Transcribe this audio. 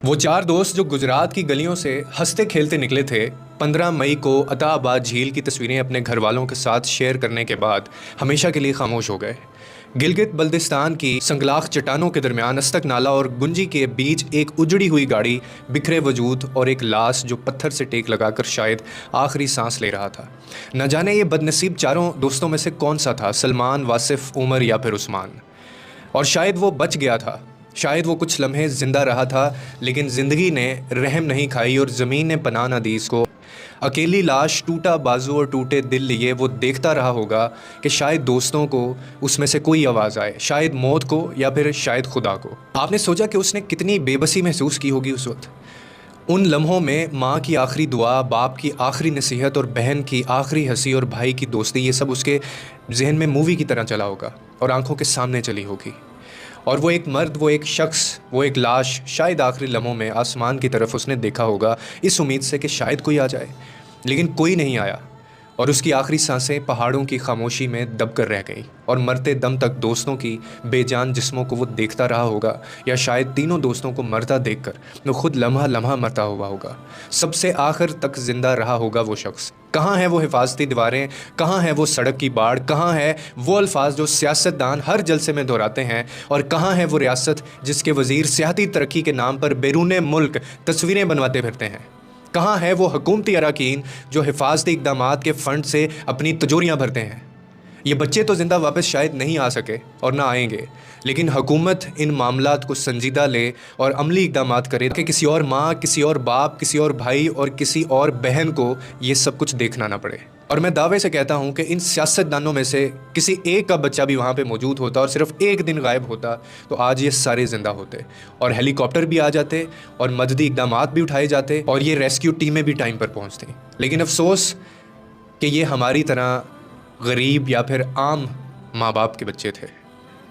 وہ چار دوست جو گجرات کی گلیوں سے ہنستے کھیلتے نکلے تھے، 15 مئی کو عطا آباد جھیل کی تصویریں اپنے گھر والوں کے ساتھ شیئر کرنے کے بعد ہمیشہ کے لیے خاموش ہو گئے۔ گلگت بلتستان کی سنگلاخ چٹانوں کے درمیان استک نالہ اور گنجی کے بیچ ایک اجڑی ہوئی گاڑی، بکھرے وجود اور ایک لاش جو پتھر سے ٹیک لگا کر شاید آخری سانس لے رہا تھا۔ نہ جانے یہ بد نصیب چاروں دوستوں میں سے کون سا تھا، سلمان، واصف، عمر یا پھر عثمان۔ اور شاید وہ بچ گیا تھا، شاید وہ کچھ لمحے زندہ رہا تھا، لیکن زندگی نے رحم نہیں کھائی اور زمین نے پناہ نہ دی اس کو۔ اکیلی لاش، ٹوٹا بازو اور ٹوٹے دل لیے وہ دیکھتا رہا ہوگا کہ شاید دوستوں کو اس میں سے کوئی آواز آئے، شاید موت کو یا پھر شاید خدا کو۔ آپ نے سوچا کہ اس نے کتنی بے بسی محسوس کی ہوگی اس وقت؟ ان لمحوں میں ماں کی آخری دعا، باپ کی آخری نصیحت اور بہن کی آخری ہنسی اور بھائی کی دوستی، یہ سب اس کے ذہن میں مووی کی طرح چلا ہوگا اور آنکھوں کے سامنے چلی ہوگی۔ اور وہ ایک مرد، وہ ایک شخص، وہ ایک لاش، شاید آخری لمحوں میں آسمان کی طرف اس نے دیکھا ہوگا اس امید سے کہ شاید کوئی آ جائے، لیکن کوئی نہیں آیا، اور اس کی آخری سانسیں پہاڑوں کی خاموشی میں دب کر رہ گئیں، اور مرتے دم تک دوستوں کی بے جان جسموں کو وہ دیکھتا رہا ہوگا، یا شاید تینوں دوستوں کو مرتا دیکھ کر وہ خود لمحہ لمحہ مرتا ہوا ہوگا۔ سب سے آخر تک زندہ رہا ہوگا وہ شخص۔ کہاں ہیں وہ حفاظتی دیواریں، کہاں ہے وہ سڑک کی باڑ، کہاں ہے وہ الفاظ جو سیاستدان ہر جلسے میں دہراتے ہیں، اور کہاں ہے وہ ریاست جس کے وزیر سیاحتی ترقی کے نام پر بیرون ملک تصویریں بنواتے پھرتے ہیں؟ کہاں ہے وہ حکومتی اراکین جو حفاظتی اقدامات کے فنڈ سے اپنی تجوریاں بھرتے ہیں؟ یہ بچے تو زندہ واپس شاید نہیں آ سکے اور نہ آئیں گے، لیکن حکومت ان معاملات کو سنجیدہ لے اور عملی اقدامات کرے کہ کسی اور ماں، کسی اور باپ، کسی اور بھائی اور کسی اور بہن کو یہ سب کچھ دیکھنا نہ پڑے۔ اور میں دعوے سے کہتا ہوں کہ ان سیاستدانوں میں سے کسی ایک کا بچہ بھی وہاں پہ موجود ہوتا اور صرف ایک دن غائب ہوتا تو آج یہ سارے زندہ ہوتے، اور ہیلی کاپٹر بھی آ جاتے اور مددی اقدامات بھی اٹھائے جاتے اور یہ ریسکیو ٹیمیں بھی ٹائم پر پہنچتی۔ لیکن افسوس کہ یہ ہماری طرح غریب یا پھر عام ماں باپ کے بچے تھے۔